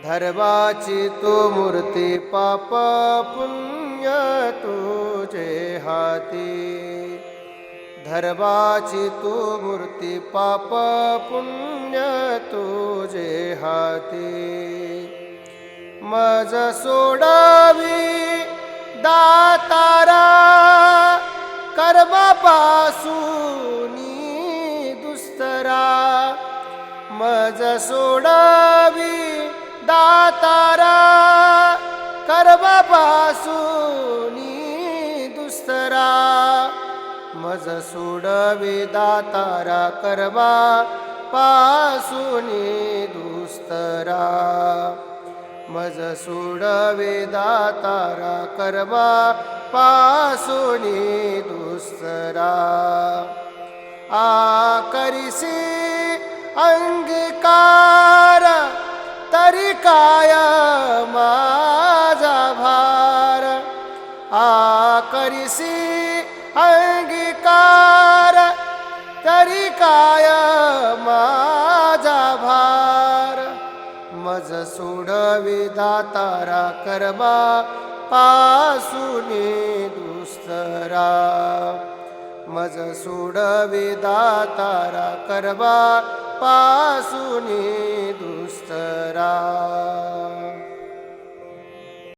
धर्माची तू मूर्ती पाप पुण्य तुझे हाती धर्माची तू मूर्ती पाप पुण्य तुझे हाती मज सोडावी दातारा कर्मापासूनी दुस्तरा मज सोडावी दातारा कर्मापासूनी दुस्तरा मज सोडवी दातारा कर्मापासूनी दुस्तरा मज सोडवे दातारा कर्मापासूनी दुस्तरा आकरिसी अंगीकार तरी काय माझा भार आकरिसी अंगीकार तरी काय माझा भार मज सोडवी दातारा कर्मापासूनी दुस्तरा मज सोडवी दातारा कर्मापासूनी दुस्तरा